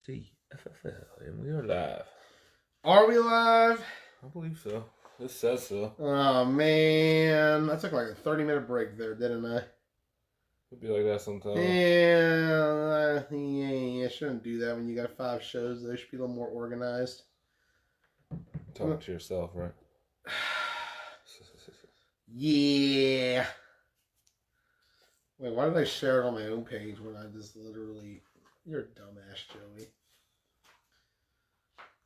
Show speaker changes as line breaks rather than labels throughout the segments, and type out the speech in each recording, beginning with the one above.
TFFL, and we are live.
Are we live?
I believe so. It says so.
Oh, man. I took like a 30-minute break there, didn't I?
It'd be like that sometimes.
Yeah, I shouldn't do that when you got 5 shows. They should be a little more organized.
Talk to yourself, right?
Yeah. Wait, why did I share it on my own page when I just literally... You're a dumbass, Joey.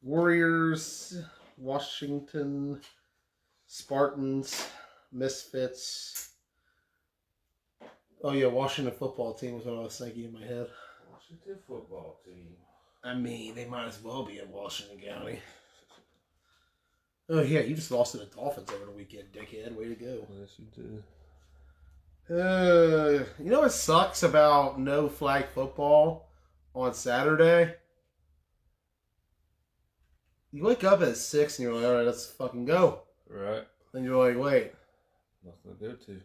Warriors, Washington, Spartans, Misfits. Oh, yeah, Washington football team was what I was thinking in my head.
Washington football team.
I mean, they might as well be in Washington County. Oh, yeah, you just lost to the Dolphins over the weekend, dickhead. Way to go.
Yes, you did.
You know what sucks about no flag football on Saturday? You wake up at 6 and you're like, all right, let's fucking go.
Right.
Then you're like, wait.
Nothing to go to.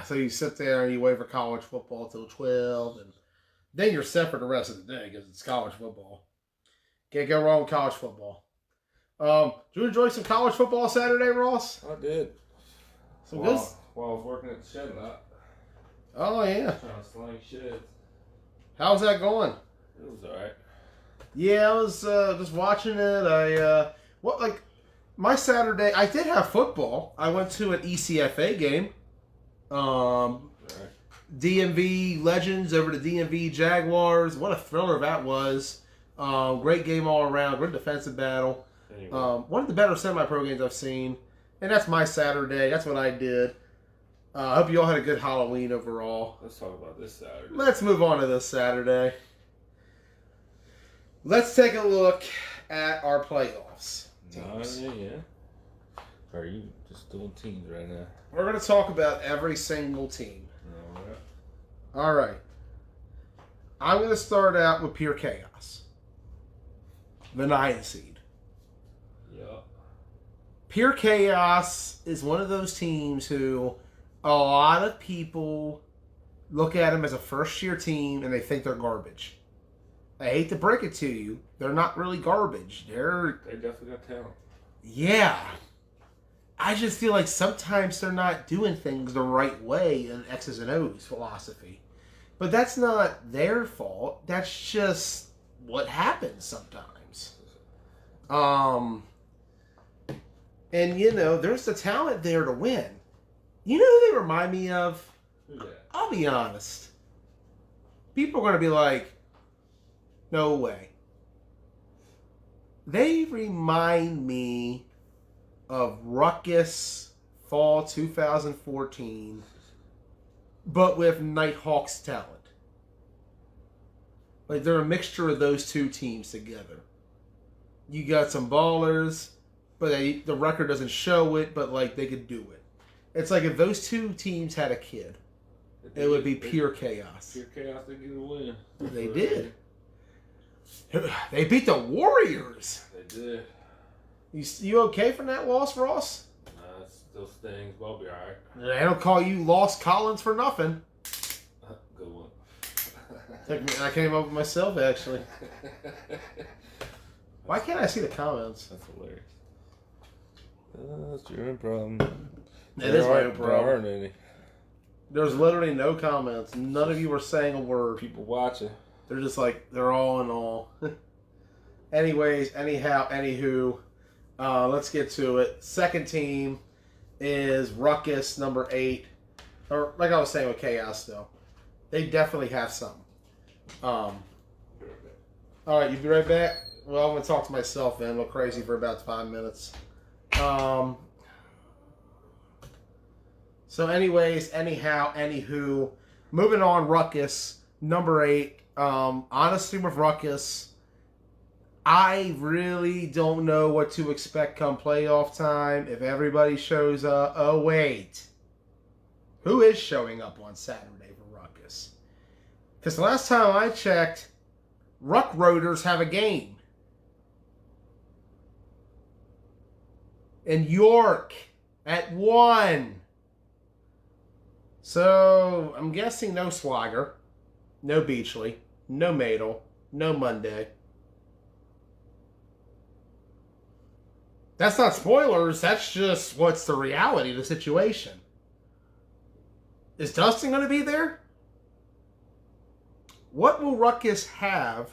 So you sit there and you wait for college football till 12, and then you're set for the rest of the day because it's college football. Can't go wrong with college football. Did you enjoy some college football Saturday, Ross?
I did.
Some good.
While I was working at the shed lot.
Oh, yeah.
Trying to sling sheds.
How's that going?
It was alright.
Yeah, I was just watching it. My Saturday, I did have football. I went to an ECFA game.
Right.
DMV Legends over to DMV Jaguars. What a thriller that was. Great game all around. Great defensive battle.
Anyway.
One of the better semi-pro games I've seen. And that's my Saturday. That's what I did. I hope you all had a good Halloween overall.
Let's talk about this Saturday.
Let's move on to this Saturday. Let's take a look at our playoffs. Teams.
Yeah. Are you just doing teams right now?
We're going to talk about every single team.
Alright.
All right. I'm going to start out with Pure Chaos. The 9 seed.
Yup.
Pure Chaos is one of those teams who a lot of people look at them as a first-year team and they think they're garbage. I hate to break it to you, they're not really garbage.
They definitely got talent.
Yeah. I just feel like sometimes they're not doing things the right way in X's and O's philosophy. But that's not their fault. That's just what happens sometimes. And, you know, there's the talent there to win. You know who they remind me of?
Who's that?
I'll be honest. People are going to be like, no way. They remind me of Ruckus Fall 2014, but with Nighthawks talent. Like, they're a mixture of those two teams together. You got some ballers, but the record doesn't show it, but, like, they could do it. It's like if those two teams had a kid, it would be Pure Chaos.
Pure Chaos, they get a win.
They did. They beat the Warriors.
They did.
You okay from that loss, Ross?
Nah, it still stings, but I'll be alright.
They don't call you Lost Collins for nothing.
Good one.
I came up with myself, actually. Why can't I see the comments?
That's hilarious. That's your own problem.
It is my own
There aren't
problem.
any.
There's literally no comments. None of you were saying a word.
People watching.
They're just like, they're all in all. Anyways, anyhow, anywho, let's get to it. Second team is Ruckus, number 8. Or, like I was saying with Chaos, though. They definitely have something. Alright, you be right back? Well, I'm going to talk to myself then. I'm crazy for about 5 minutes. So anyways, anyhow, anywho, moving on, Ruckus, number 8. Honestly, with Ruckus, I really don't know what to expect come playoff time if everybody shows up. Oh, wait. Who is showing up on Saturday for Ruckus? Because the last time I checked, Ruck Roaders have a game. In York at 1. So, I'm guessing no Swagger, no Beachley, no Madel, no Monday, That's not spoilers. That's just what's the reality of the situation. Is Dustin going to be there? What will Ruckus have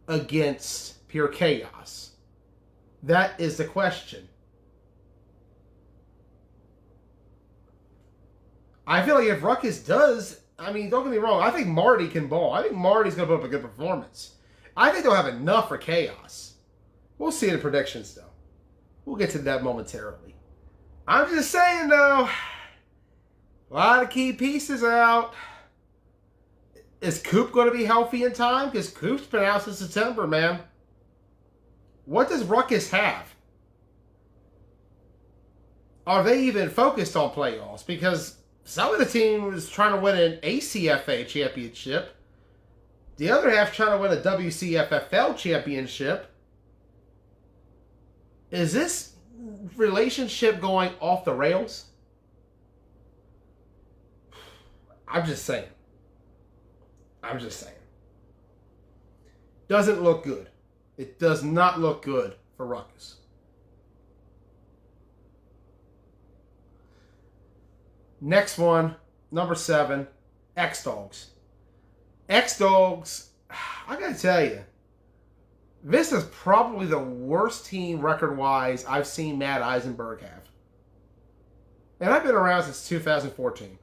against Pure Chaos? That is the question. I feel like if Ruckus does, I mean, don't get me wrong, I think Marty can ball. I think Marty's going to put up a good performance. I think they'll have enough for Chaos. We'll see the predictions, though. We'll get to that momentarily. I'm just saying, though, a lot of key pieces out. Is Coop going to be healthy in time? Because Coop's been out since September, man. What does Ruckus have? Are they even focused on playoffs? Because some of the team is trying to win an ACFA championship. The other half trying to win a WCFFL championship. Is this relationship going off the rails? I'm just saying. I'm just saying. Doesn't look good. It does not look good for Ruckus. Next one, number 7, X-Dogs. X-Dogs, I gotta tell you, this is probably the worst team record-wise I've seen Matt Eisenberg have. And I've been around since 2014.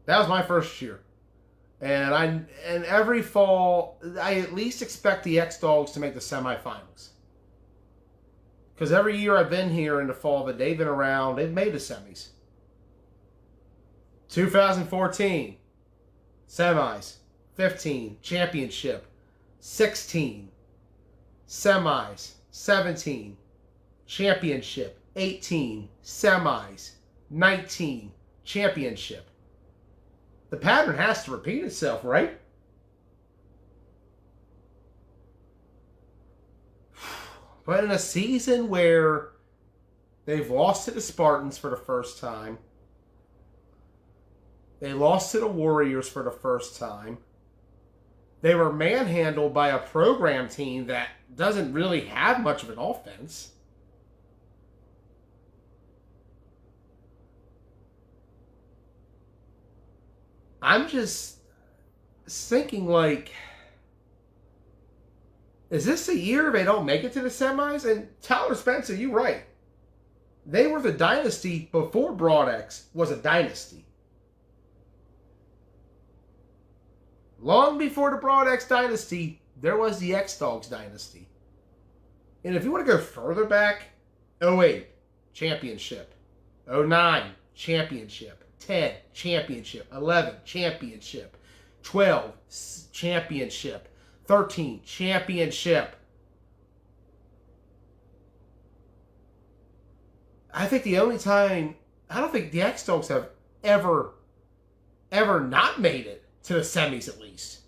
That was my first year. And every fall, I at least expect the X-Dogs to make the semifinals. Because every year I've been here in the fall that they've been around, they've made the semis. 2014, semis. 15, championship. 16, semis. 17, championship. 18, semis. 19, championship. The pattern has to repeat itself, right? But in a season where they've lost to the Spartans for the first time, they lost to the Warriors for the first time, they were manhandled by a program team that doesn't really have much of an offense. I'm just thinking, like, is this the year they don't make it to the semis? And Tyler Spencer, you're right. They were the dynasty before Broadex was a dynasty. Long before the Broadex dynasty, there was the X-Dogs dynasty. And if you want to go further back, 08, championship. 09, championship. 10, championship. 11, championship. 12, championship. 13, championship. I think the only time, I don't think the X-Dogs have ever not made it to the semis at least.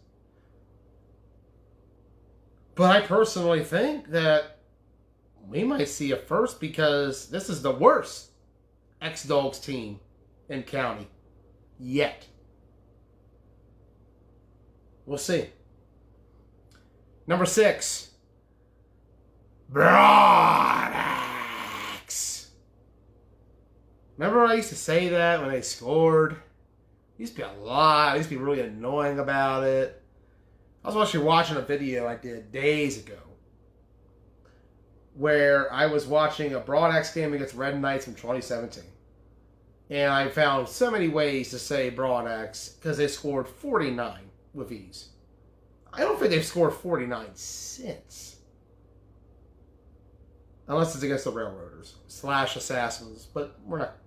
But I personally think that we might see a first because this is the worst X-Dogs team in county yet. We'll see. Number 6, Broadex. Remember when I used to say that when they scored? It used to be a lot. I used to be really annoying about it. I was actually watching a video I did days ago where I was watching a Broadex game against Red Knights from 2017. And I found so many ways to say Broadex because they scored 49 with ease. I don't think they've scored 49 since. Unless it's against the Railroaders / Assassins. But we're not,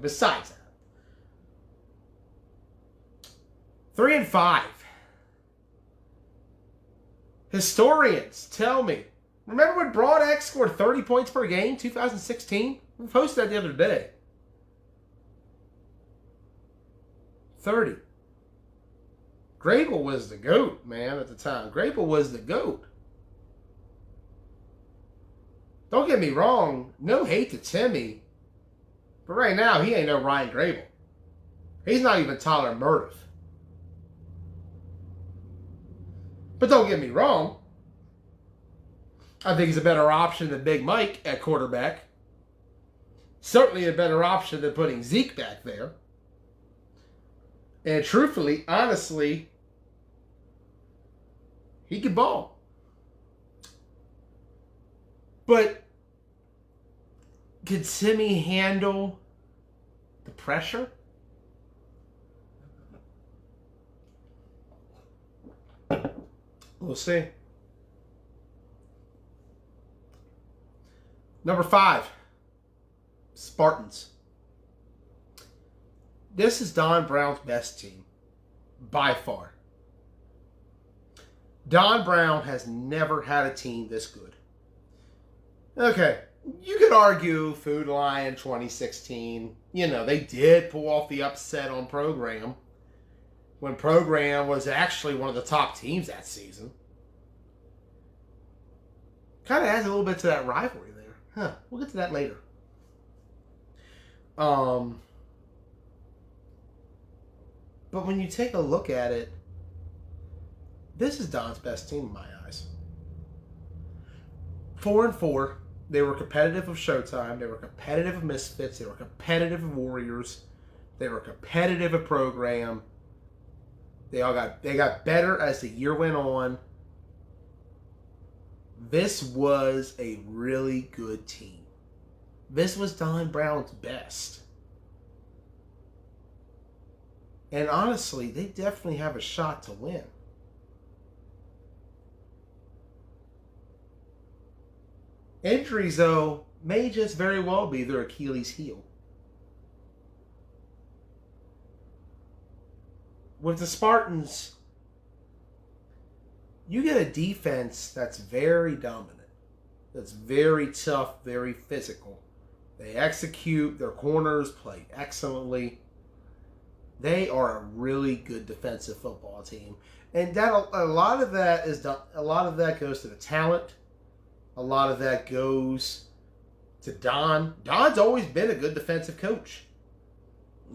besides that. 3-5. Historians, tell me. Remember when Broadex scored 30 points per game, 2016? We posted that the other day. 30. Grable was the GOAT, man, at the time. Grable was the GOAT. Don't get me wrong. No hate to Timmy. But right now, he ain't no Ryan Grable. He's not even Tyler Murdiff. But don't get me wrong. I think he's a better option than Big Mike at quarterback. Certainly a better option than putting Zeke back there. And truthfully, honestly, he can ball. But could Timmy handle the pressure? We'll see. Number 5, Spartans. This is Don Brown's best team, by far. Don Brown has never had a team this good. Okay, you could argue Food Lion 2016. You know, they did pull off the upset on Program when Program was actually one of the top teams that season. Kind of adds a little bit to that rivalry there. Huh, we'll get to that later. But when you take a look at it, this is Don's best team in my eyes. 4-4. They were competitive with Showtime. They were competitive with Misfits. They were competitive with Warriors. They were competitive with Program. They got better as the year went on. This was a really good team. This was Don Brown's best. And honestly, they definitely have a shot to win. Injuries, though, may just very well be their Achilles heel. With the Spartans, you get a defense that's very dominant, that's very tough, very physical. They execute, their corners play excellently. They are a really good defensive football team. And that a lot of that goes to the talent. A lot of that goes to Don. Don's always been a good defensive coach.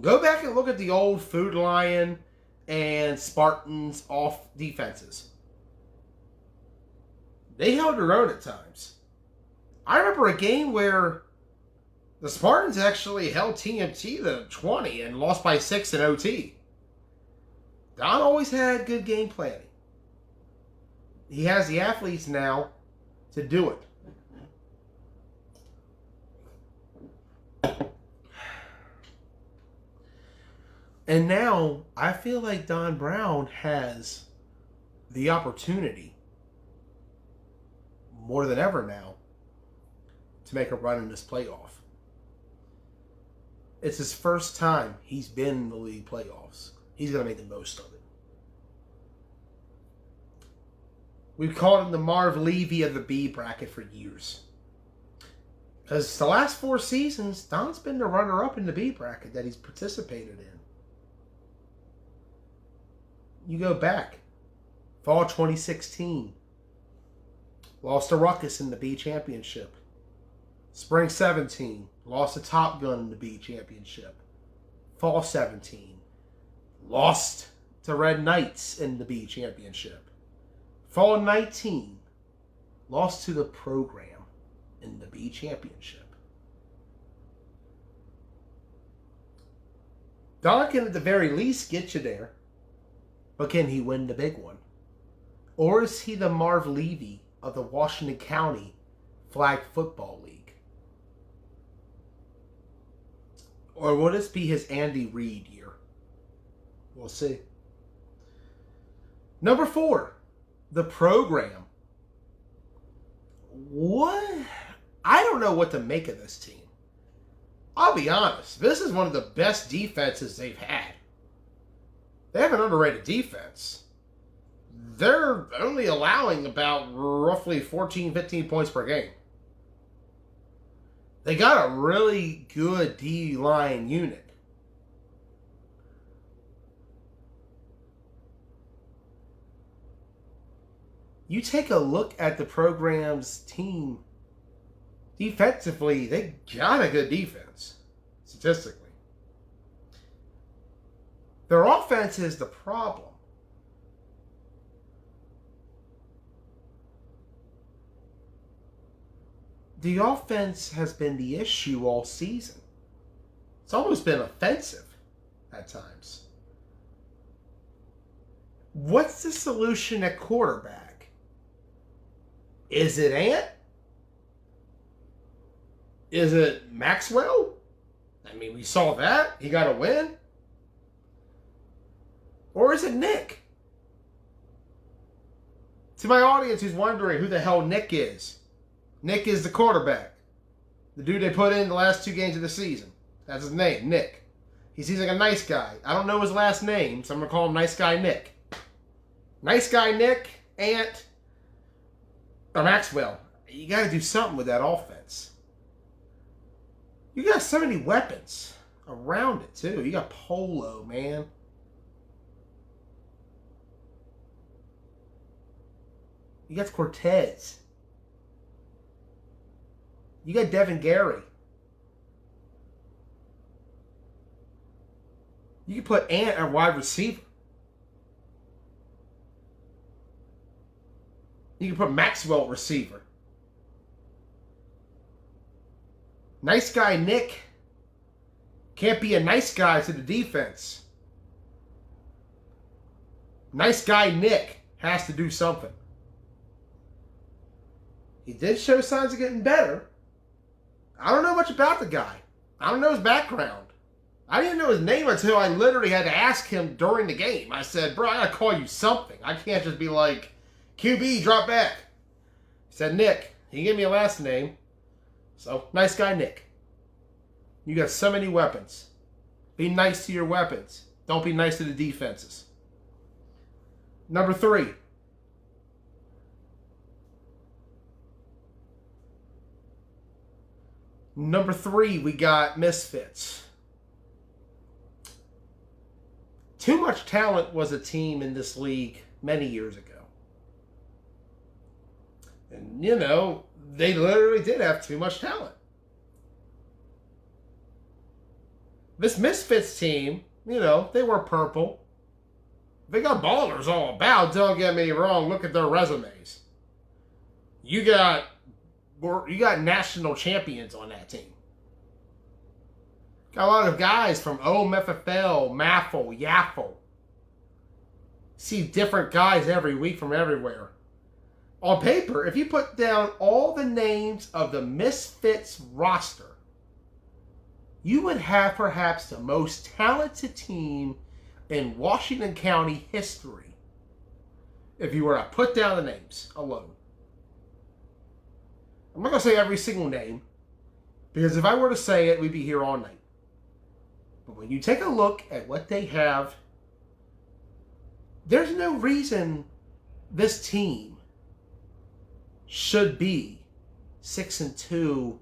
Go back and look at the old Food Lion and Spartans off defenses. They held their own at times. I remember a game where the Spartans actually held TMT to 20 and lost by 6 in OT. Don always had good game planning. He has the athletes now to do it. And now I feel like Don Brown has the opportunity more than ever now to make a run in this playoff. It's his first time he's been in the league playoffs. He's going to make the most of it. We've called him the Marv Levy of the B bracket for years. Because the last 4 seasons, Don's been the runner-up in the B bracket that he's participated in. You go back. Fall 2016. Lost to Ruckus in the B championship. Spring 17. Lost to Top Gun in the B championship. Fall 17. Lost to Red Knights in the B championship. Fall 19. Lost to the Program in the B championship. Don can at the very least get you there. But can he win the big one? Or is he the Marv Levy of the Washington County Flag Football League? Or will this be his Andy Reid year? We'll see. Number 4, the Program. What? I don't know what to make of this team. I'll be honest. This is one of the best defenses they've had. They have an underrated defense. They're only allowing about roughly 14, 15 points per game. They got a really good D-line unit. You take a look at the Program's team. Defensively, they got a good defense, statistically. Their offense is the problem. the offense has been the issue all season. It's almost been offensive at times. What's the solution at quarterback? Is it Ant? Is it Maxwell? I mean, we saw that. He got a win. Or is it Nick? To my audience who's wondering who the hell Nick is, Nick is the quarterback. The dude they put in the last 2 games of the season. That's his name, Nick. He seems like a nice guy. I don't know his last name, so I'm going to call him Nice Guy Nick. Nice Guy Nick, Ant, or Maxwell. You got to do something with that offense. You got so many weapons around it, too. You got Polo, man. You got Cortez. You got Devin Gary. You can put Ant at wide receiver. You can put Maxwell at receiver. Nice Guy Nick can't be a nice guy to the defense. Nice Guy Nick has to do something. He did show signs of getting better. I don't know much about the guy. I don't know his background. I didn't know his name until I literally had to ask him during the game. I said, bro, I gotta call you something. I can't just be like, QB, drop back. He said, Nick. He gave me a last name. So, Nice Guy Nick. You got so many weapons. Be nice to your weapons. Don't be nice to the defenses. Number 3. Number 3, we got Misfits. Too Much Talent was a team in this league many years ago. And, you know, they literally did have too much talent. This Misfits team, you know, they were purple. They got ballers all about, don't get me wrong. Look at their resumes. You got national champions on that team. Got a lot of guys from OMFFL, MAFL, YAFL. See different guys every week from everywhere. On paper, if you put down all the names of the Misfits roster, you would have perhaps the most talented team in Washington County history if you were to put down the names alone. I'm not going to say every single name, because if I were to say it, we'd be here all night. But when you take a look at what they have, there's no reason this team should be 6-2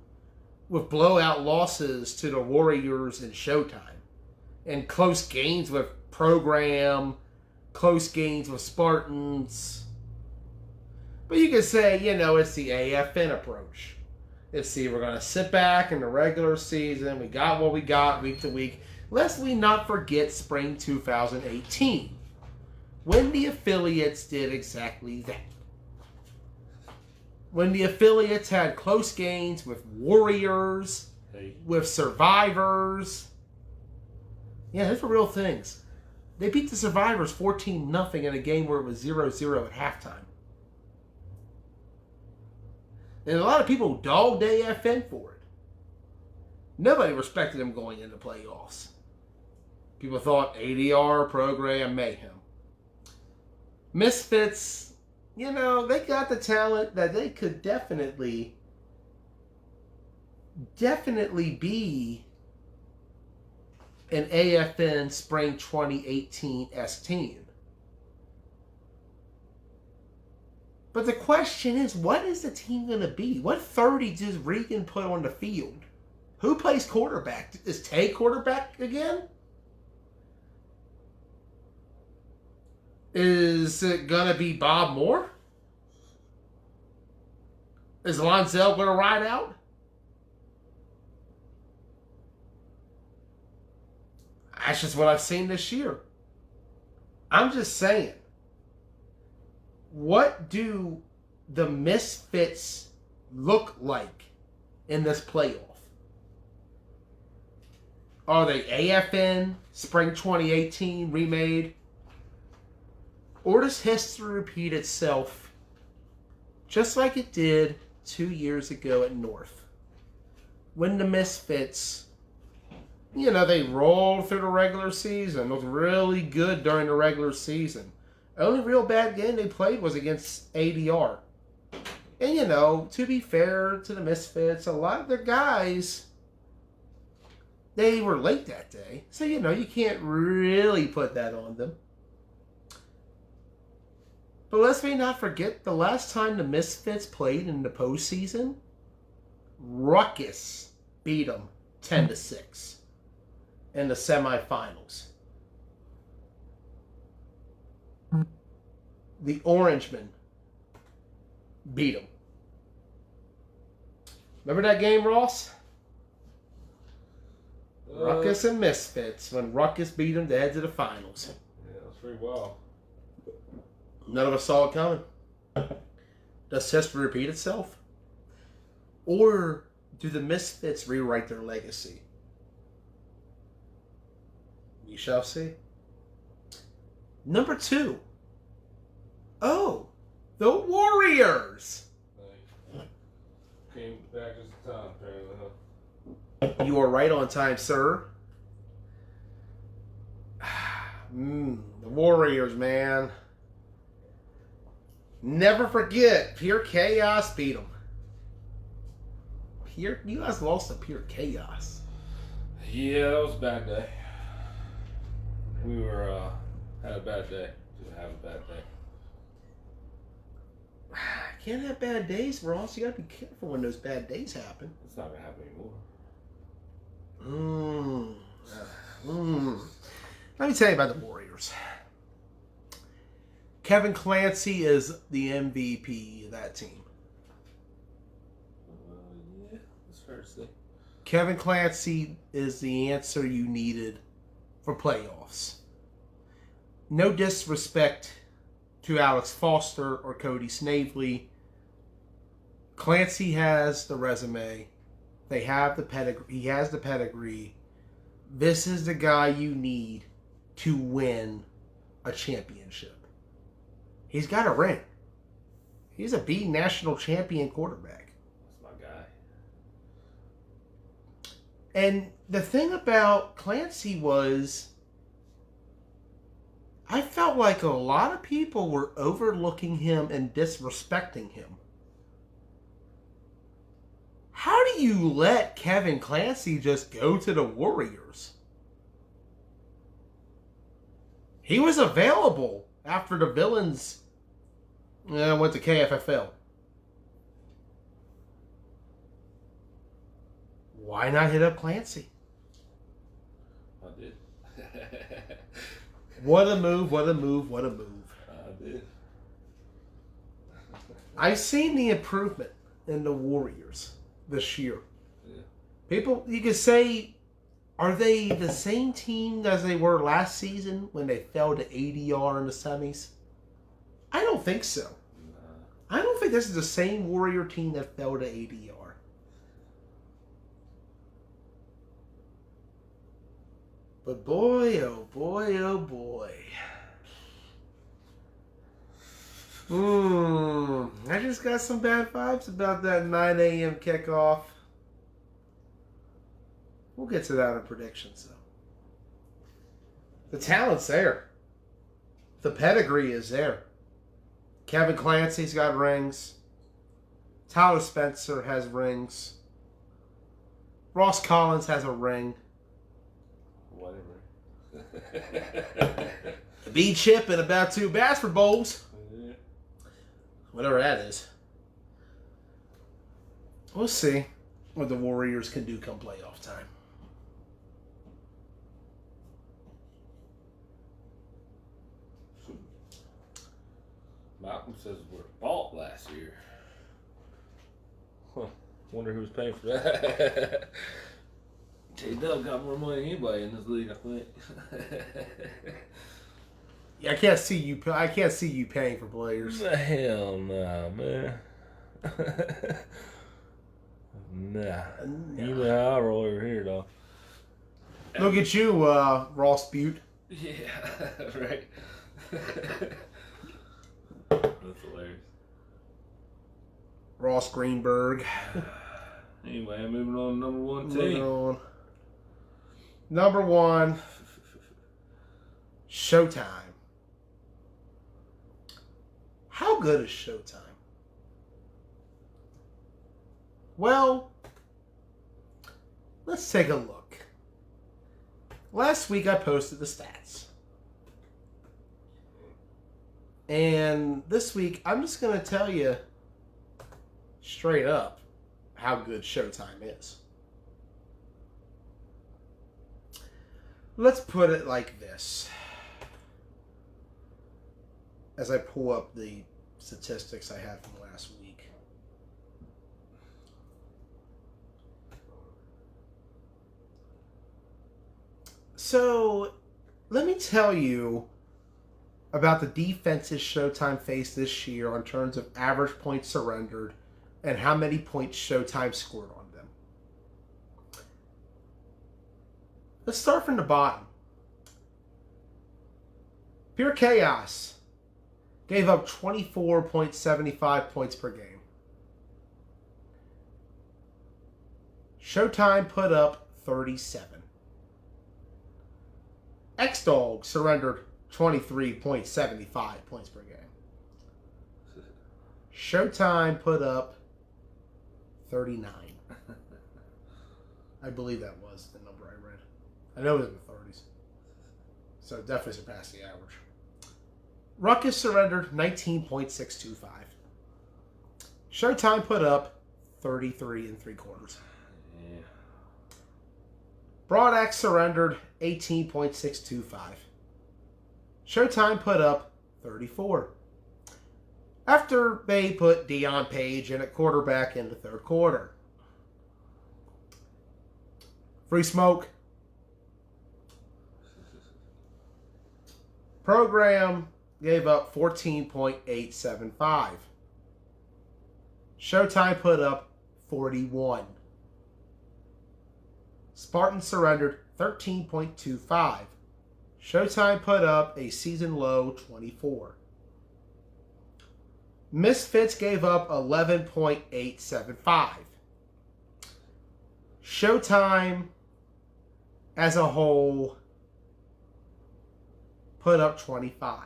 with blowout losses to the Warriors and Showtime, and close games with Program, close games with Spartans. But you could say, you know, it's the AFN approach. Let's see, we're going to sit back in the regular season. We got what we got week to week. Lest we not forget spring 2018, when the affiliates did exactly that. When the affiliates had close games with Warriors, with Survivors. Yeah, those were real things. They beat the Survivors 14-0 in a game where it was 0-0 at halftime. And a lot of people dogged AFN for it. Nobody respected them going into playoffs. People thought ADR, Program, mayhem. Misfits, you know, they got the talent that they could definitely be an AFN Spring 2018-esque team. But the question is, what is the team going to be? What 30 does Regan put on the field? Who plays quarterback? Is Tay quarterback again? Is it going to be Bob Moore? Is Lonzel going to ride out? That's just what I've seen this year. I'm just saying. What do the Misfits look like in this playoff? Are they AFN Spring 2018 remade? Or does history repeat itself just like it did 2 years ago at North? When the Misfits, they rolled through the regular season, looked really good during the regular season. The only real bad game they played was against ADR. And, to be fair to the Misfits, a lot of their guys, they were late that day. So, you can't really put that on them. But let's not forget, the last time the Misfits played in the postseason, Ruckus beat them 10-6 in the semifinals. The Orangemen beat them. Remember that game, Ross? Ruckus and Misfits, when Ruckus beat them to head to the finals.
Yeah, that's pretty wild.
None of us saw it coming. Does history repeat itself? Or do the Misfits rewrite their legacy? We shall see. Number 2. Oh, the Warriors.
Came back just in time, apparently, huh?
You are right on time, sir. The Warriors, man. Never forget, Pure Chaos beat them. You guys lost to Pure Chaos.
Yeah, that was a bad day. We were, had a bad day. Just have a bad day.
Can't have bad days, Ross. You gotta be careful when those bad days happen.
It's not gonna happen anymore.
Let me tell you about the Warriors. Kevin Clancy is the MVP of that team.
Yeah, that's fair to say.
Kevin Clancy is the answer you needed for playoffs. No disrespect to Alex Foster or Cody Snavely. Clancy has the resume. They have the pedigree. He has the pedigree. This is the guy you need to win a championship. He's got a ring. He's a beaten national champion quarterback.
That's my guy.
And the thing about Clancy was, I felt like a lot of people were overlooking him and disrespecting him. How do you let Kevin Clancy just go to the Warriors? He was available after the Villains went to KFFL. Why not hit up Clancy?
I did.
What a move, what a move, what a move.
I did.
I've seen the improvement in the Warriors this year.
Yeah.
People, you could say, are they the same team as they were last season when they fell to ADR in the semis? I don't think so.
Nah.
I don't think this is the same Warrior team that fell to ADR. But boy, oh boy, oh boy. I just got some bad vibes about that 9 a.m. kickoff. We'll get to that in predictions, though. The talent's there. The pedigree is there. Kevin Clancy's got rings. Tyler Spencer has rings. Ross Collins has a ring.
Whatever.
A B chip and about 2 Bassford Bowls.
Yeah.
Whatever that is. We'll see what the Warriors can do come playoff time.
Malcolm says we're bought last year. Huh. Wonder who's paying for that. J-Dub got more money than anybody in this league, I think.
Yeah, I can't see you paying for players.
Hell no, man. Nah. You know how I roll over here, though.
Look at you, Ross Butte.
Yeah, right. That's hilarious.
Ross Greenberg.
Anyway, moving on to number one
Moving
team.
on. Number one, Showtime. How good is Showtime? Well, let's take a look. Last week I posted the stats. And this week I'm just going to tell you straight up how good Showtime is. Let's put it like this. As I pull up the statistics I had from last week. So, let me tell you about the defenses Showtime faced this year in terms of average points surrendered and how many points Showtime scored on them. Let's start from the bottom. Pure Chaos gave up 24.75 points per game. Showtime put up 37. X-Dog surrendered 23.75 points per game. Showtime put up 39. I believe that was the number I read. I know it was in the 30s. So it definitely surpassed the average. Ruckus surrendered 19.625. Showtime put up 33 3/4.
Yeah.
Broadax surrendered 18.625. Showtime put up 34. After they put Deion Page in at quarterback in the third quarter. Free Smoke. Program gave up 14.875. Showtime put up 41. Spartan surrendered 13.25. Showtime put up a season low 24. Misfits gave up 11.875. Showtime as a whole put up 25.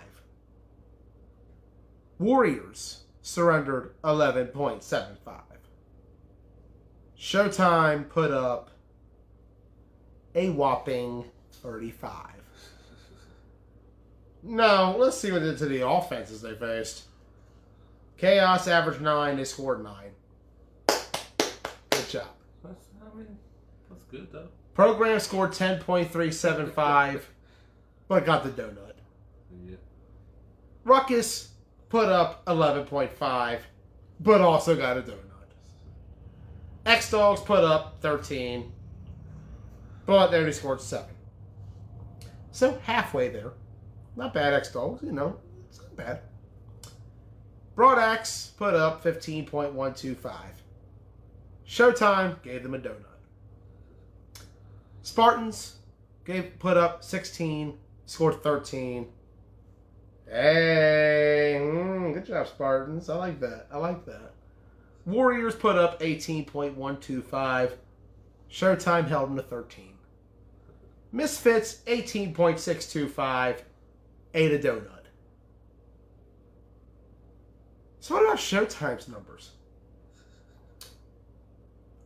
Warriors surrendered 11.75. Showtime put up a whopping 35. Now, let's see what they did to the offenses they faced. Chaos averaged 9, they scored 9. Good job.
That's good, though.
Program scored 10.375, but got the donut.
Yeah.
Ruckus put up 11.5, but also got a donut. X-Dogs put up 13, but they only scored 7. So halfway there. Not bad, X-Dogs, you know. It's not bad. Broadax put up 15.125. Showtime gave them a donut. Spartans put up 16, scored 13. Hey, good job, Spartans. I like that. I like that. Warriors put up 18.125. Showtime held them to 13. Misfits 18.625. Ate a donut. So what about Showtime's numbers?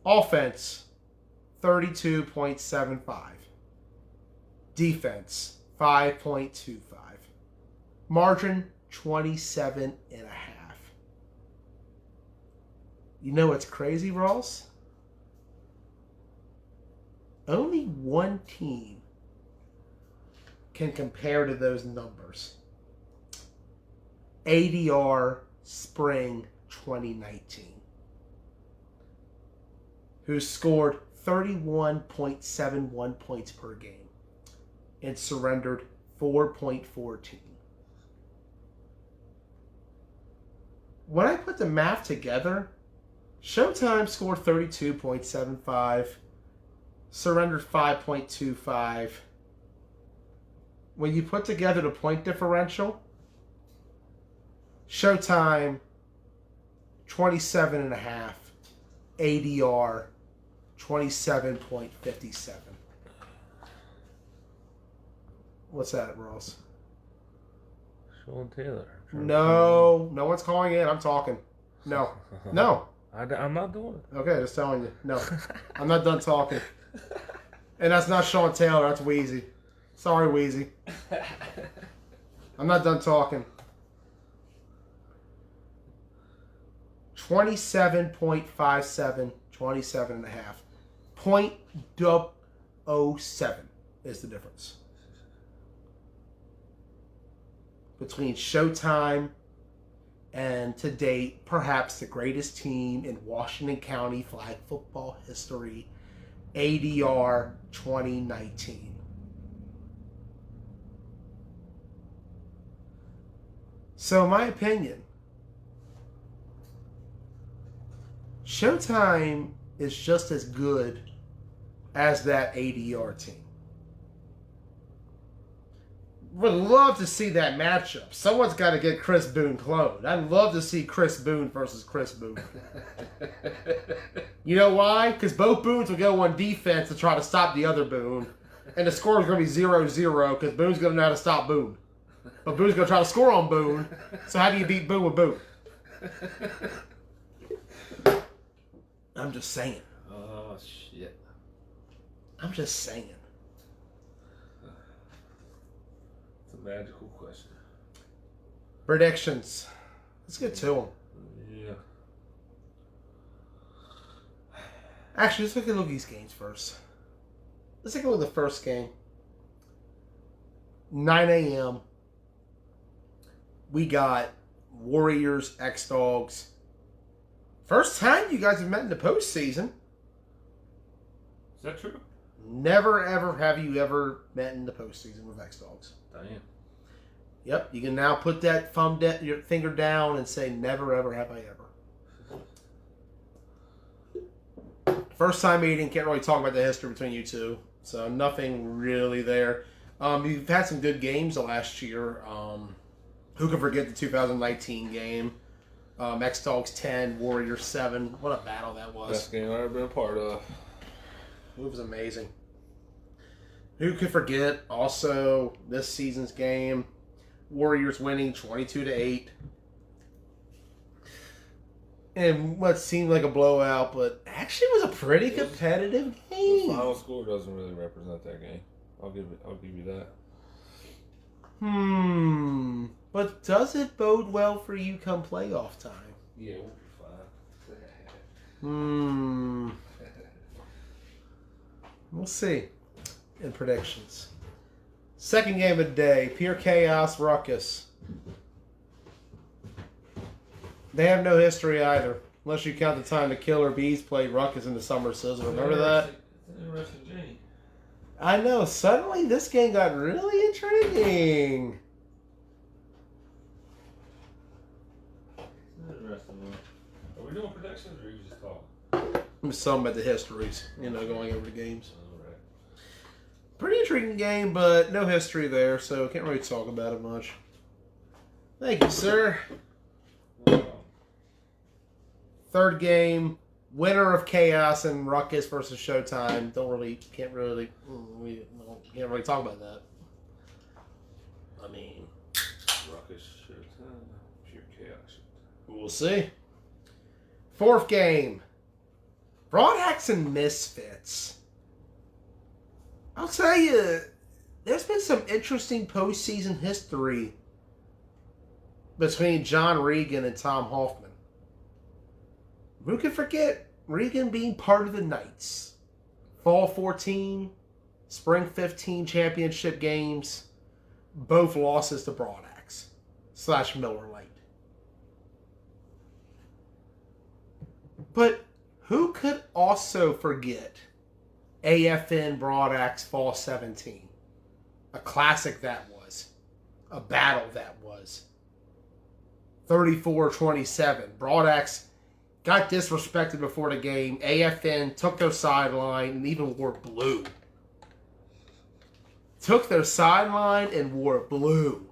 Offense, 32.75. Defense, 5.25. Margin, 27.5. You know what's crazy, Ross? Only one team can compare to those numbers. ADR Spring 2019, who scored 31.71 points per game and surrendered 4.14. When I put the math together, Showtime scored 32.75, surrendered 5.25. When you put together the point differential, Showtime 27.5, ADR 27.57. What's that, Ross?
Sean Taylor.
No one's calling in. I'm talking. No.
I'm not doing it.
Okay, just telling you. No. I'm not done talking. And that's not Sean Taylor. That's Wheezy. Sorry, Wheezy. I'm not done talking. 27.57, 27.5. 0.07 is the difference between Showtime and, to date, perhaps the greatest team in Washington County flag football history, ADR 2019. So, in my opinion, Showtime is just as good as that ADR team. Would love to see that matchup. Someone's got to get Chris Boone cloned. I'd love to see Chris Boone versus Chris Boone. You know why? Because both Boones will go on defense to try to stop the other Boone. And the score is going to be 0-0 because Boone's going to know how to stop Boone. But Boone's going to try to score on Boone. So how do you beat Boone with Boone? I'm just saying.
Oh, shit.
I'm just saying.
It's a magical question.
Predictions. Let's get to them.
Yeah.
Actually, let's look at these games first. Let's take a look at the first game. 9 a.m. We got Warriors, X-Dogs. First time you guys have met in the postseason.
Is that true?
Never, ever have you ever met in the postseason with X-Dogs.
Damn.
Yep, you can now put that your finger down and say, never, ever have I ever. First time meeting, can't really talk about the history between you two. So nothing really there. You've had some good games the last year. Who can forget the 2019 game? X-Dogs 10, Warriors 7. What a battle that was.
Best game I've ever been a part of.
It was amazing. Who could forget also this season's game? Warriors winning 22-8. And what seemed like a blowout, but actually was a pretty competitive game.
The final score doesn't really represent that game. I'll give you that.
But does it bode well for you come playoff time?
Yeah, we'll be fine.
We'll see in predictions. Second game of the day, Pure Chaos Ruckus. They have no history either, unless you count the time the Killer Bees played Ruckus in the Summer Sizzle. Remember that?
It's an interesting game.
I know. Suddenly, this game got really intriguing.
Interesting one. Are we doing predictions or are you just talking?
I'm just talking about the histories, going over the games.
Alright.
Pretty intriguing game, but no history there, so can't really talk about it much. Thank you, sir. Third game, winner of Chaos and Ruckus versus Showtime. Can't really talk about that. I mean,
Ruckus, Showtime, Pure Chaos.
We'll see. Fourth game, Broadaxe and Misfits. I'll tell you, there's been some interesting postseason history between John Regan and Tom Hoffman. Who can forget Regan being part of the Knights? Fall 14, Spring 15 championship games, both losses to Broadaxe / Miller Lite. But who could also forget AFN Broadaxe Fall 17? A classic that was. A battle that was. 34-27. Broadaxe got disrespected before the game. AFN took their sideline and even wore blue. Took their sideline and wore blue.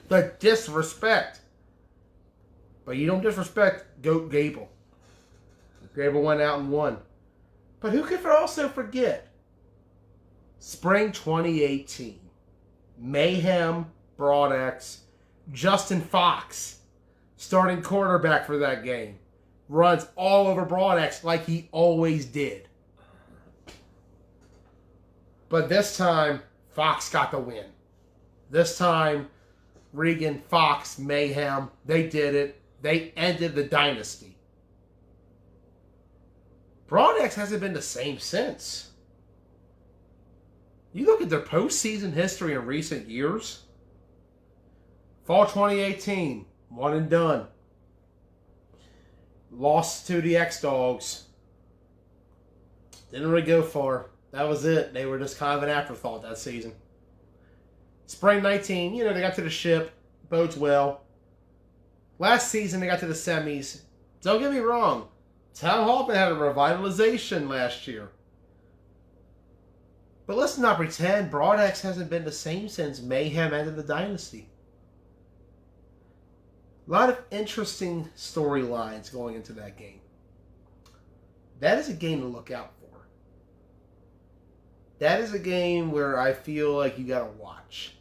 The disrespect. But you don't disrespect Goat Gable. Gable went out and won. But who could also forget? Spring 2018. Mayhem, Broadex, Justin Fox, starting quarterback for that game. Runs all over Broadex like he always did. But this time, Fox got the win. This time, Regan, Fox, Mayhem, they did it. They ended the dynasty. Broadex hasn't been the same since. You look at their postseason history in recent years. Fall 2018, one and done. Lost to the X-Dogs. Didn't really go far. That was it. They were just kind of an afterthought that season. Spring 19, they got to the ship. Bodes well. Last season, they got to the semis. Don't get me wrong. Town Hallman had a revitalization last year. But let's not pretend Broadex hasn't been the same since Mayhem ended the dynasty. A lot of interesting storylines going into that game. That is a game to look out for. That is a game where I feel like you gotta watch.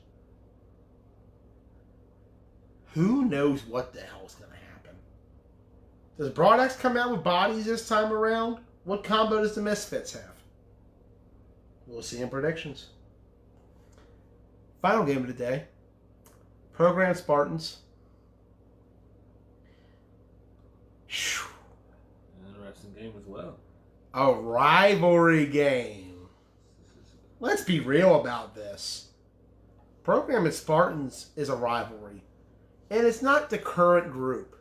Who knows what the hell's gonna happen? Does Broadex come out with bodies this time around? What combo does the Misfits have? We'll see in predictions. Final game of the day. Program Spartans.
Interesting game as well.
A rivalry game. Let's be real about this. Program and Spartans is a rivalry. And it's not the current group.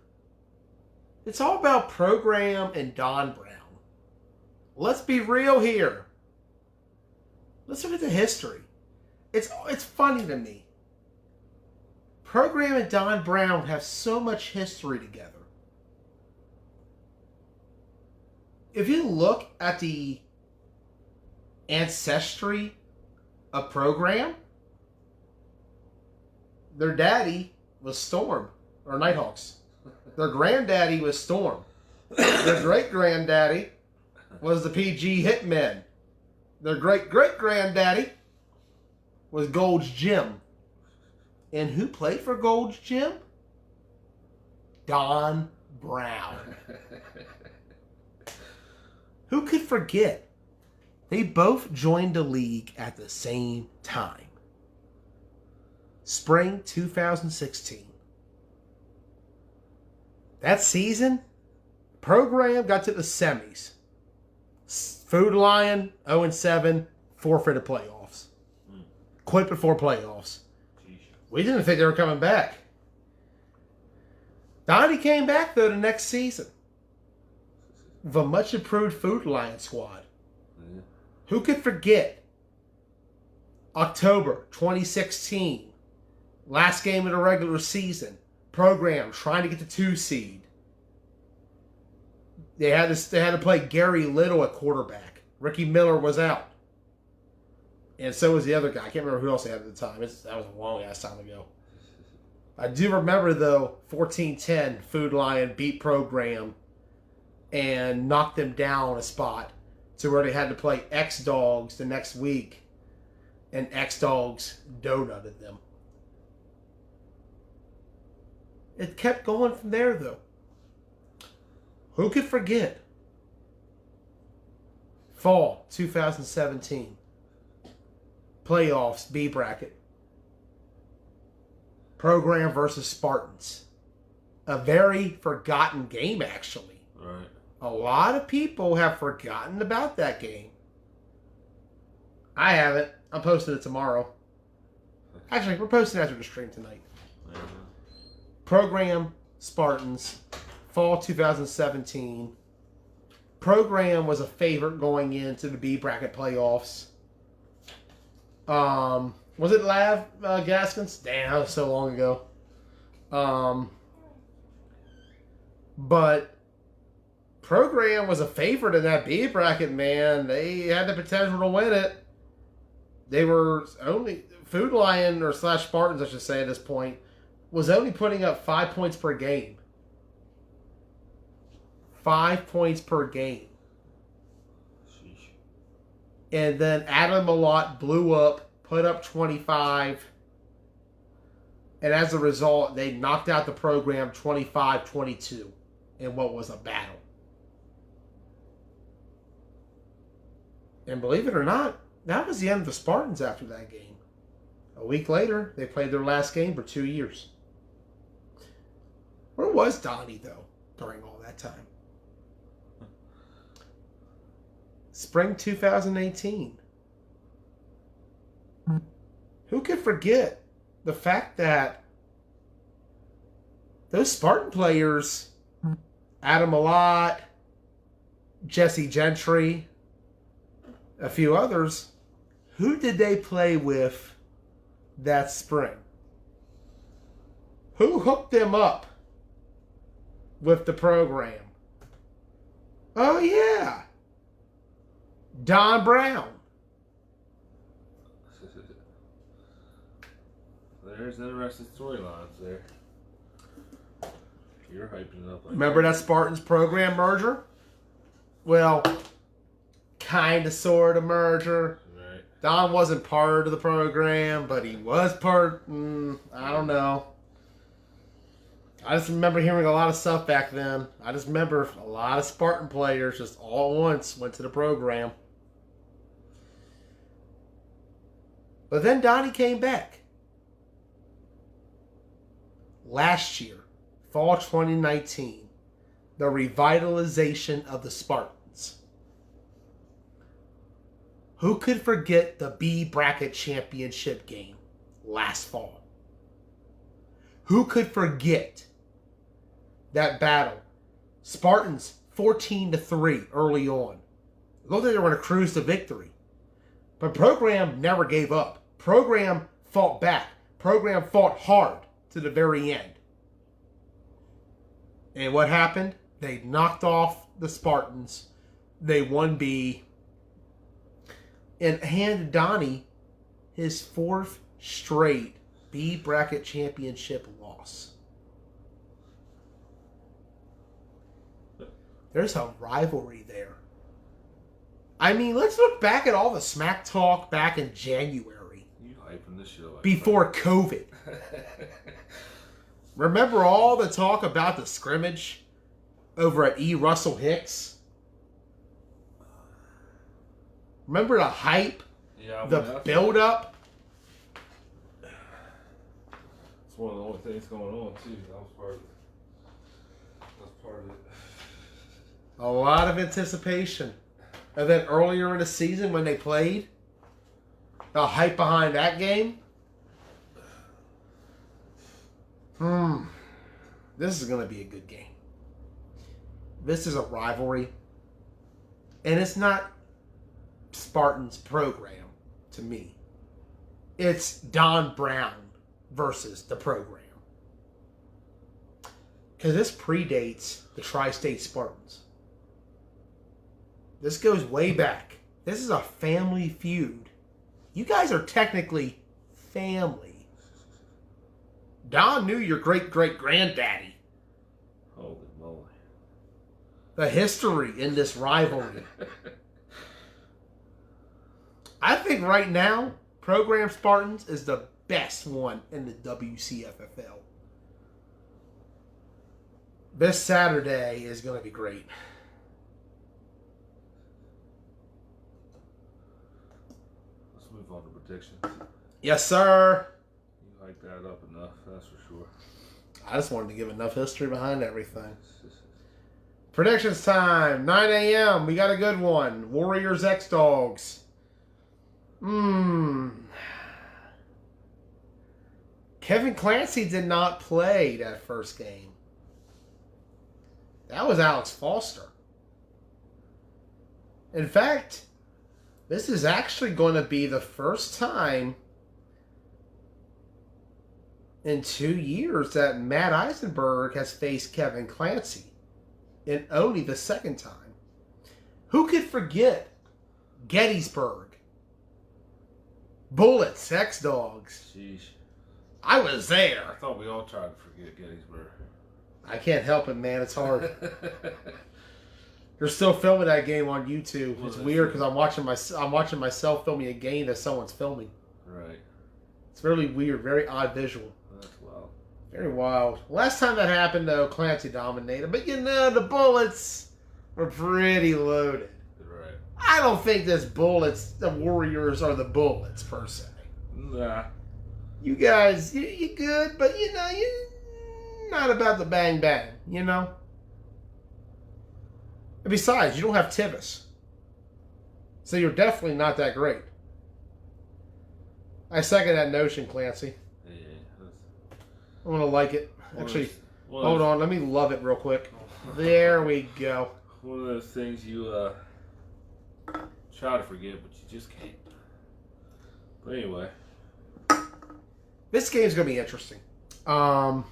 It's all about Program and Don Brown. Let's be real here. Let's look at the history. It's funny to me. Program and Don Brown have so much history together. If you look at the ancestry of Program, their daddy was Storm, or Nighthawks. Their granddaddy was Storm. Their great-granddaddy was the PG Hitmen. Their great-great-granddaddy was Gold's Gym. And who played for Gold's Gym? Don Brown. Who could forget? They both joined the league at the same time. Spring 2016. That season, Program got to the semis. Food Lion, 0-7, forfeited playoffs. Quit before playoffs. We didn't think they were coming back. Donnie came back, though, the next season. With a much improved Food Lion squad. Yeah. Who could forget? October 2016. Last game of the regular season. Program trying to get the 2 seed. They had to play Gary Little at quarterback. Ricky Miller was out. And so was the other guy. I can't remember who else they had at the time. That was a long ass time ago. I do remember, though, 14-10, Food Lion beat Program and knocked them down a spot to where they had to play X-Dogs the next week. And X-Dogs donutted them. It kept going from there, though. Who could forget? Fall 2017. Playoffs, B bracket. Program versus Spartans. A very forgotten game, actually.
Right.
A lot of people have forgotten about that game. I haven't. I'm posting it tomorrow. Actually, we're posting after the stream tonight.
Mm-hmm.
Program, Spartans, fall 2017. Program was a favorite going into the B bracket playoffs. Was it Lav Gaskins? Damn, that was so long ago. But Program was a favorite in that B bracket, man. They had the potential to win it. They were only Food Lion or slash Spartans, I should say, at this point, was only putting up 5 points per game. 5 points per game.
Sheesh.
And then Adam Malott blew up, put up 25. And as a result, they knocked out the program 25-22 in what was a battle. And believe it or not, that was the end of the Spartans after that game. A week later, they played their last game for 2 years. Where was Donnie, though, during all that time? Spring 2018. Who could forget the fact that those Spartan players, Adam Malott, Jesse Gentry, a few others, who did they play with that spring? Who hooked them up with the program? Oh, yeah. Don Brown.
There's interesting storylines there. You're hyping it up. Like
Remember that Spartans program merger? Well, kind of, sort of merger.
Right.
Don wasn't part of the program, but he was part. I don't know. I just remember hearing a lot of stuff back then. I just remember a lot of Spartan players just all at once went to the program. But then Donnie came back. Last year, fall 2019, the revitalization of the Spartans. Who could forget the B bracket championship game last fall? Who could forget that battle? Spartans 14-3 early on. Looked like they were on a cruise to victory. But program never gave up. Program fought back. Program fought hard to the very end. And what happened? They knocked off the Spartans. They won B. And handed Donnie his 4th straight B bracket championship loss. There's a rivalry there. I mean, let's look back at all the smack talk back in January.
You hyping this shit up.
Before COVID. Remember all the talk about the scrimmage over at E. Russell Hicks? Remember the hype?
Yeah,
the build-up?
It's one of the only things going on, too. That was part of it. That's part of it.
A lot of anticipation. And then earlier in the season when they played, the hype behind that game. This is going to be a good game. This is a rivalry. And it's not Spartans program to me. It's Don Brown versus the program. Because this predates the Tri-State Spartans. This goes way back. This is a family feud. You guys are technically family. Don knew your great-great-granddaddy.
Holy moly.
The history in this rivalry. I think right now, Program Spartans is the best one in the WCFFL. This Saturday is going to be great.
Let's move on to predictions.
Yes, sir.
You hyped that up enough, that's for sure.
I just wanted to give enough history behind everything. Predictions time, 9 a.m. We got a good one. Warriors X-Dogs. Kevin Clancy did not play that first game. That was Alex Foster. In fact, this is actually going to be the first time in 2 years that Matt Eisenberg has faced Kevin Clancy and only the second time. Who could forget Gettysburg? Bullets, X-Dogs.
Sheesh.
I was
I
there.
thought we all tried to forget Gettysburg.
I can't help it, man. It's hard. They're still filming that game on YouTube. It's weird because I'm watching myself filming a game that someone's filming.
Right.
It's really weird, very odd visual.
That's wild.
Very wild. Last time that happened, though, Clancy dominated. But the bullets were pretty loaded.
Right.
I don't think the Warriors are the Bullets, per se.
Nah.
You guys, you good, but you're not about the bang bang, And besides, you don't have Tivis. So you're definitely not that great. I second that notion, Clancy.
Yeah.
I'm going to like it. Actually, hold on. Let me love it real quick. There we go.
One of those things you try to forget, but you just can't. But anyway.
This game's going to be interesting. I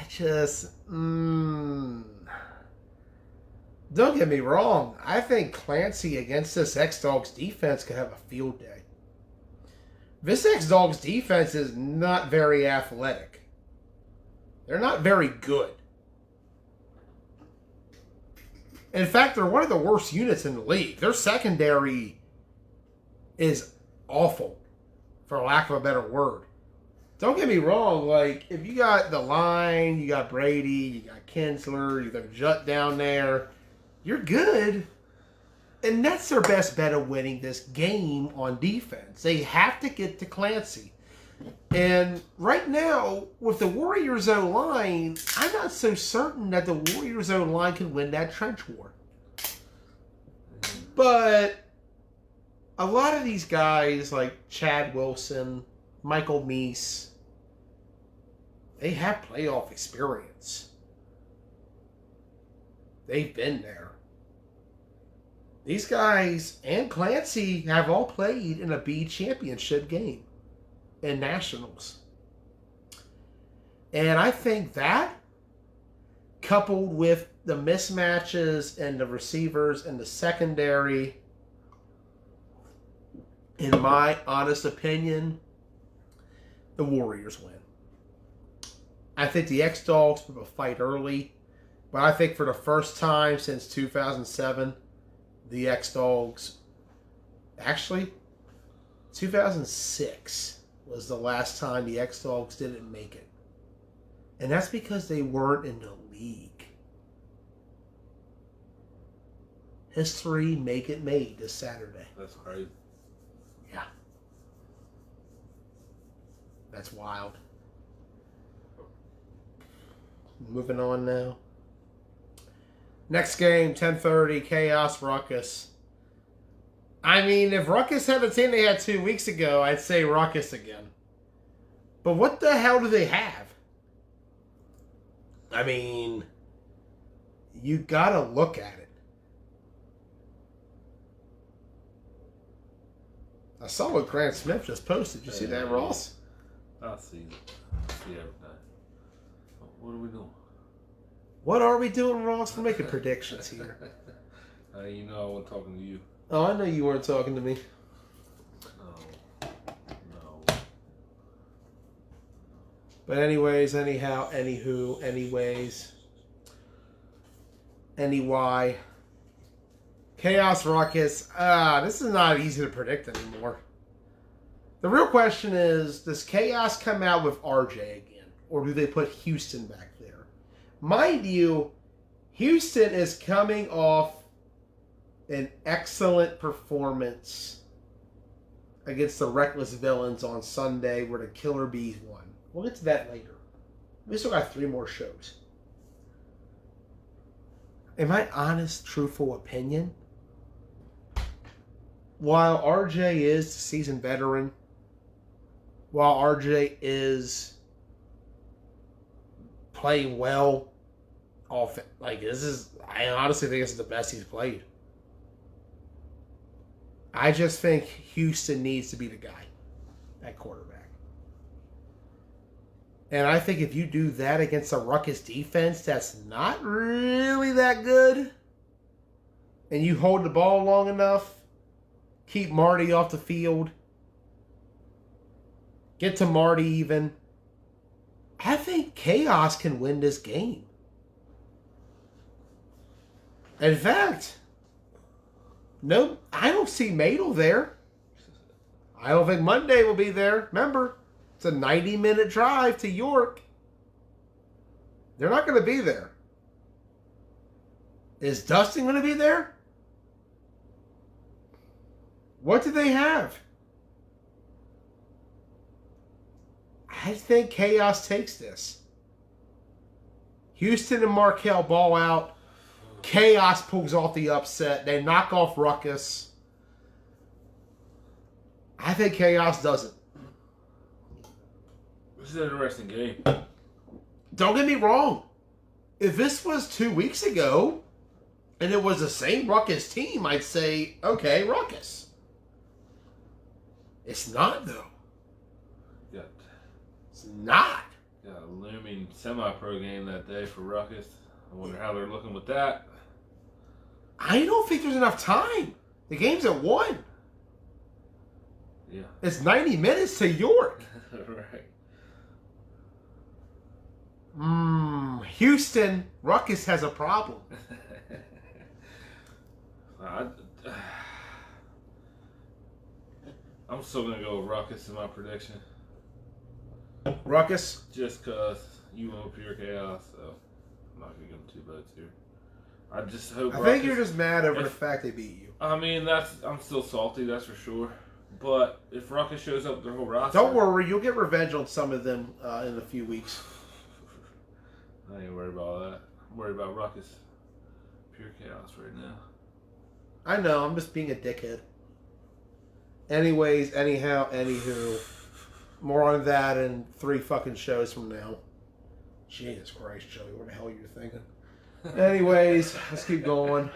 just... Don't get me wrong. I think Clancy against this X-Dogs defense could have a field day. This X-Dogs defense is not very athletic. They're not very good. In fact, they're one of the worst units in the league. Their secondary is awful, for lack of a better word. Don't get me wrong, if you got the line, you got Brady, you got Kinsler, you got Jutt down there, you're good. And that's their best bet of winning this game on defense. They have to get to Clancy. And right now, with the Warriors O-line, I'm not so certain that the Warriors O-line can win that trench war. But a lot of these guys, like Chad Wilson, Michael Meese, they have playoff experience. They've been there. These guys and Clancy have all played in a B championship game. In nationals. And I think that, coupled with the mismatches and the receivers and the secondary, in my honest opinion, the Warriors win. I think the X-Dogs will fight early, but I think for the first time since 2007, the X-Dogs, actually, 2006 was the last time the X-Dogs didn't make it. And that's because they weren't in the league. History make it made this Saturday.
That's crazy.
Yeah. That's wild. Moving on now. Next game, 10:30, Chaos Ruckus. I mean, if Ruckus had the team they had 2 weeks ago, I'd say Ruckus again. But what the hell do they have? I mean, you gotta look at it. I saw what Grant Smith just posted. Did you see that, Ross?
I see everything. What are we doing?
What are we doing, Ross? We're making predictions here.
You know I wasn't talking to you.
Oh, I know you weren't talking to me.
No.
But anyways, anyhow, anywho, anyways, anyway. Chaos Ruckus. This is not easy to predict anymore. The real question is, does Chaos come out with RJ again? Or do they put Houston back there? Mind you, Houston is coming off an excellent performance against the Reckless Villains on Sunday where the Killer Bees won. We'll get to that later. We still got 3 more shows. In my honest, truthful opinion, while RJ is the seasoned veteran, while RJ is playing well, I honestly think this is the best he's played. I just think Houston needs to be the guy at quarterback. And I think if you do that against a Ruckus defense that's not really that good, and you hold the ball long enough, keep Marty off the field, get to Marty even, I think Chaos can win this game. In fact, no, I don't see Madel there. I don't think Monday will be there. Remember, it's a 90-minute drive to York. They're not going to be there. Is Dustin going to be there? What do they have? I think Chaos takes this. Houston and Markel ball out. Chaos pulls off the upset. They knock off Ruckus. I think Chaos does it.
This is an interesting game.
Don't get me wrong. If this was 2 weeks ago and it was the same Ruckus team, I'd say, okay, Ruckus. It's not, though. It's not.
Got a looming semi-pro game that day for Ruckus. I wonder how they're looking with that.
I don't think there's enough time. The game's at 1.
Yeah.
It's 90 minutes to York.
Right.
Houston, Ruckus has a problem.
I'm still going to go with Ruckus in my prediction.
Ruckus?
Just because you want pure chaos, so I'm not going to give them 2 votes here. I just hope
I think you're just mad over the fact they beat you.
I mean, I'm still salty, that's for sure. But if Ruckus shows up with their whole roster...
Don't worry, you'll get revenge on some of them in a few weeks.
I ain't worried about that. I'm worried about Ruckus. Pure chaos right now.
I know, I'm just being a dickhead. Anyways, anyhow, anywho. More on that in 3 fucking shows from now. Jesus Christ, Joey, what the hell are you thinking? Anyways, let's keep going.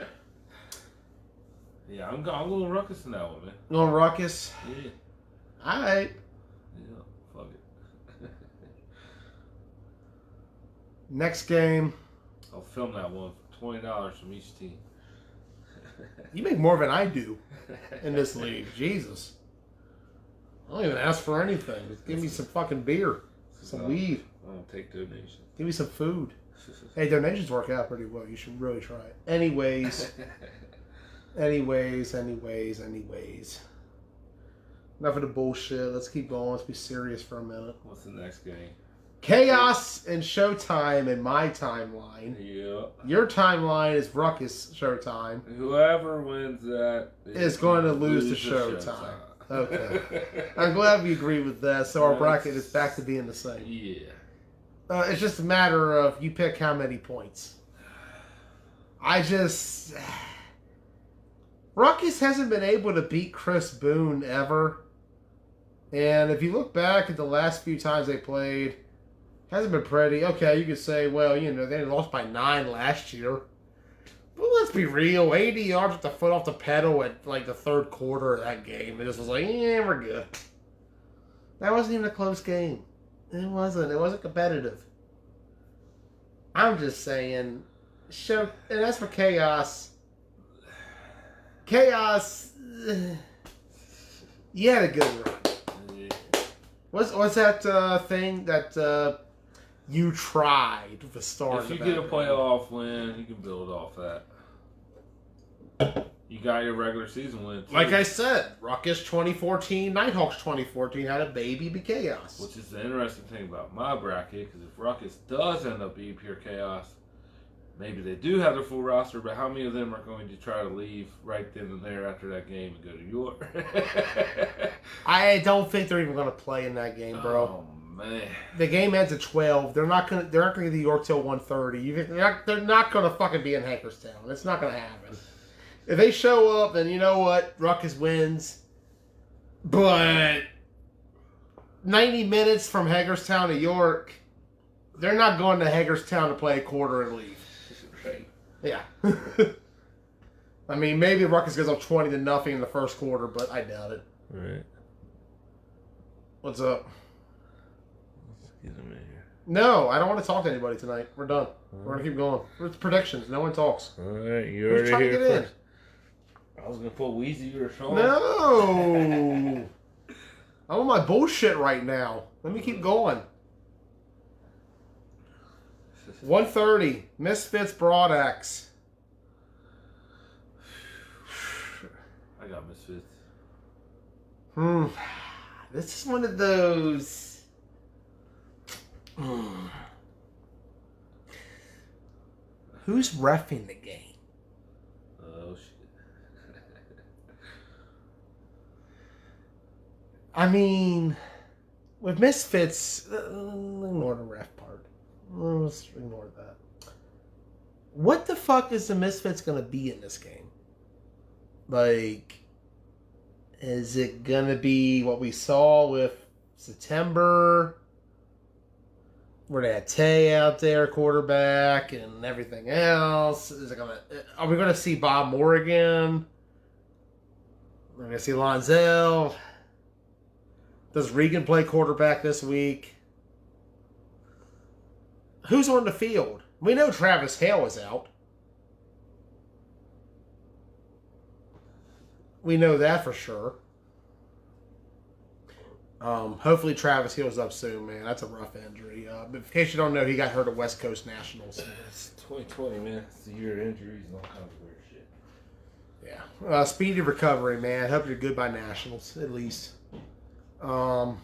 Yeah, I'm going Ruckus in that one, man.
Going Ruckus?
Yeah.
Alright.
Yeah, fuck it.
Next game.
I'll film that one for $20 from each team.
You make more than I do in this league. Jesus. I don't even ask for anything. Just give me some fucking beer. Some weed.
I don't take donations.
Give me some food. Hey, donations work out pretty well. You should really try it. Anyways. Anyways. Enough of the bullshit. Let's keep going. Let's be serious for a minute.
What's the next game?
Chaos and Showtime in my timeline.
Yeah.
Your timeline is Ruckus Showtime.
Whoever wins that
is going to lose to Showtime. Okay. I'm glad we agree with that, so our bracket is back to being the same.
Yeah.
It's just a matter of you pick how many points. Ruckus hasn't been able to beat Chris Boone ever. And if you look back at the last few times they played, hasn't been pretty. Okay, you could say, well, they lost by 9 last year. But let's be real. 80 yards with the foot off the pedal at like the 3rd quarter of that game. It just was like, yeah, we're good. That wasn't even a close game. It wasn't. It wasn't competitive. I'm just saying. And as for Chaos. Chaos. You had a good run.
Yeah.
What's that thing that you tried with the start?
If you get a playoff win, you can build off that. You got your regular season win, too.
Like I said, Ruckus 2014, Nighthawks 2014 had a baby be Chaos.
Which is the interesting thing about my bracket, because if Ruckus does end up being pure chaos, maybe they do have their full roster, but how many of them are going to try to leave right then and there after that game and go to York?
I don't think they're even going to play in that game, bro.
Oh, man.
The game ends at 12. They're not going to get to York till 1:30. They're not going to fucking be in Hagerstown. It's not going to happen. If they show up, then you know what? Ruckus wins. But 90 minutes from Hagerstown to York, they're not going to Hagerstown to play a quarter and leave.
Right.
Yeah. I mean, maybe Ruckus goes up 20-0 in the first quarter, but I doubt it.
All right.
What's up?
Let's get him in here.
No, I don't want to talk to anybody tonight. We're done. We're going to keep going. It's predictions. No one talks.
All right, you
Who's
already
trying to
here
get in?
first. I was gonna put Wheezy or Sean.
No. I'm on my bullshit right now. Let me keep going. 1:30. Misfits Broadaxe.
I got Misfits.
This is one of those. Who's reffing the game?
Oh shit.
I mean, with Misfits, ignore the ref part. Let's ignore that. What the fuck is the Misfits gonna be in this game? Like, is it gonna be what we saw with September, where they had Tay out there, quarterback, and everything else? Is it gonna? Are we gonna see Bob Moore again? We're gonna see Lonzel. Does Regan play quarterback this week? Who's on the field? We know Travis Hale is out. We know that for sure. Hopefully Travis heals up soon, man. That's a rough injury. But in case you don't know, he got hurt at West Coast Nationals.
It's 2020, man. It's the year of injuries and all kinds of weird shit.
Yeah. Speedy recovery, man. Hope you're good by Nationals, at least. I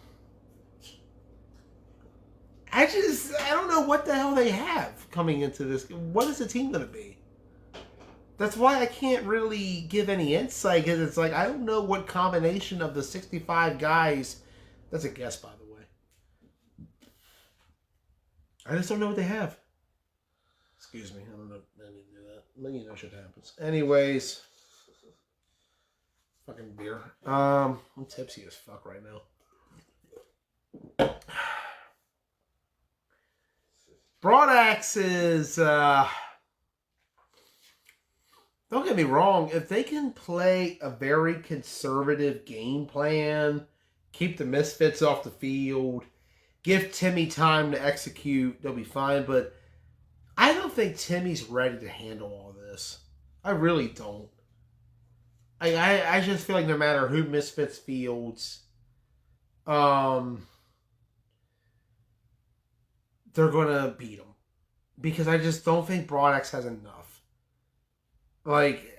don't know what the hell they have coming into this. What is the team going to be? That's why I can't really give any insight, because it's like, I don't know what combination of the 65 guys. That's a guess, by the way. I just don't know what they have. Excuse me. I don't know. I didn't do that. You know shit happens. Anyways. Fucking beer. I'm tipsy as fuck right now. Broadaxe is, don't get me wrong, if they can play a very conservative game plan, keep the Misfits off the field, give Timmy time to execute, they'll be fine. But I don't think Timmy's ready to handle all this. I really don't. I just feel like no matter who Misfits fields, they're going to beat them. Because I just don't think Broadaxe has enough. Like,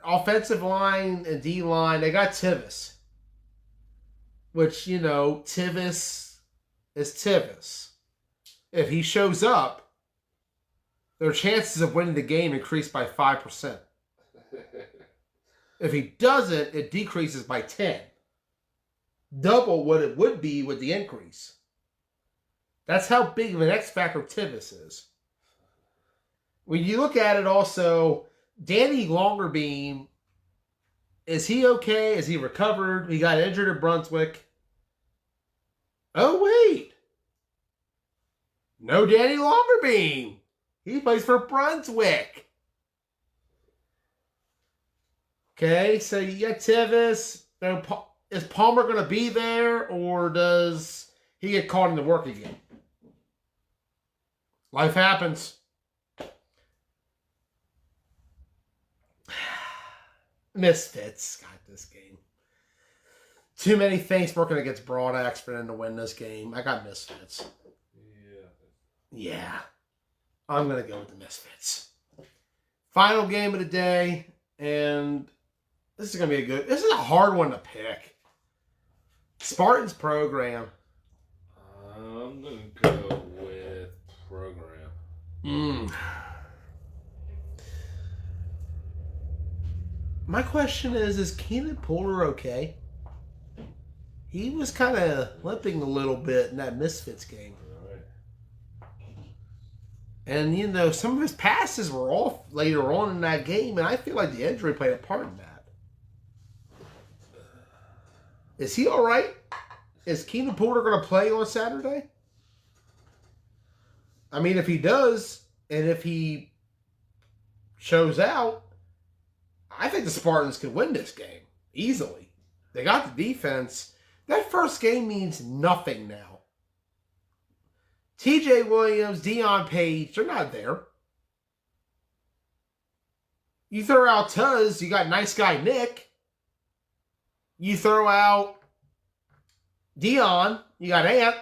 offensive line and D-line, they got Tivis. Which, you know, Tivis is Tivis. If he shows up, their chances of winning the game increase by 5%. If he doesn't, it decreases by 10. Double what it would be with the increase. That's how big of an X factor Tivis is. When you look at it also, Danny Longerbeam, is he okay? Is he recovered? He got injured at Brunswick. Oh, wait. No Danny Longerbeam. He plays for Brunswick. Okay, so you got Tivis. Is Palmer going to be there, or does he get caught in the work again? Life happens. Misfits got this game. Too many things working against Broadaxe for them to win this game. I got Misfits. Yeah. I'm going to go with the Misfits. Final game of the day, and this is going to be this is a hard one to pick. Spartans program.
I'm going to go with program.
My question is Keenan Poulter okay? He was kind of limping a little bit in that Misfits game. And, you know, some of his passes were off later on in that game, and I feel like the injury played a part in that. Is he all right? Is Keenan Poulter going to play on Saturday? I mean, if he does, and if he shows out, I think the Spartans could win this game easily. They got the defense. That first game means nothing now. TJ Williams, Deion Page, they're not there. You throw out Tuz, you got nice guy Nick. You throw out Deion, you got Ant.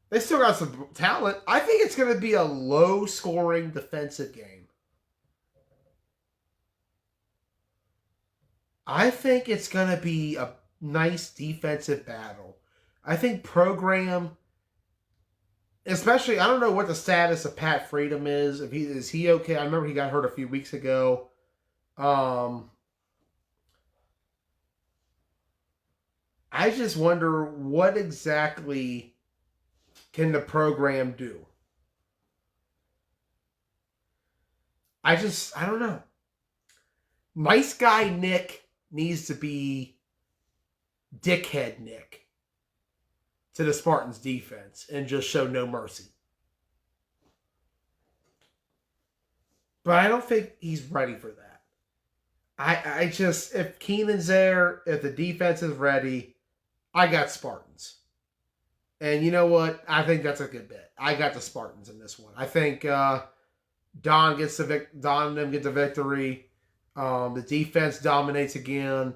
They still got some talent. I think it's going to be a low-scoring defensive game. I think it's going to be a nice defensive battle. I think program, especially, I don't know what the status of Pat Freedom is. Is he okay? I remember he got hurt a few weeks ago. I just wonder what exactly can the program do. I don't know. Nice guy Nick needs to be dickhead Nick to the Spartans defense and just show no mercy. But I don't think he's ready for that. I just, if Keenan's there, if the defense is ready, I got Spartans. And you know what? I think that's a good bet. I got the Spartans in this one. I think Don and them get the victory. The defense dominates again.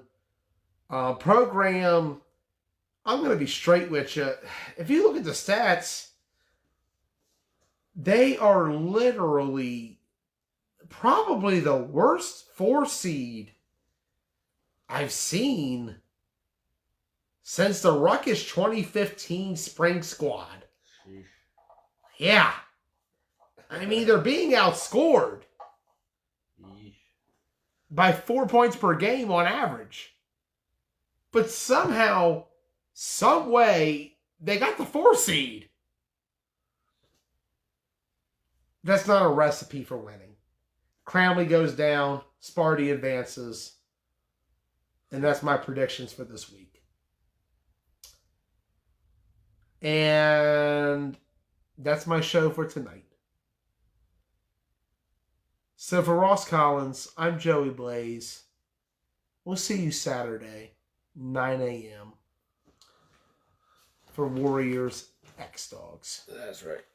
Program, I'm going to be straight with you. If you look at the stats, they are literally probably the worst 4 seed I've seen since the Ruckus 2015 spring squad.
Sheesh.
Yeah. I mean, they're being outscored
Yeesh.
by 4 points per game on average. But somehow, some way, they got the 4 seed. That's not a recipe for winning. Cramley goes down, Sparty advances, and that's my predictions for this week. And that's my show for tonight. So for Ross Collins, I'm Joey Blaze. We'll see you Saturday, 9 a.m. for Warriors X Dogs.
That's right.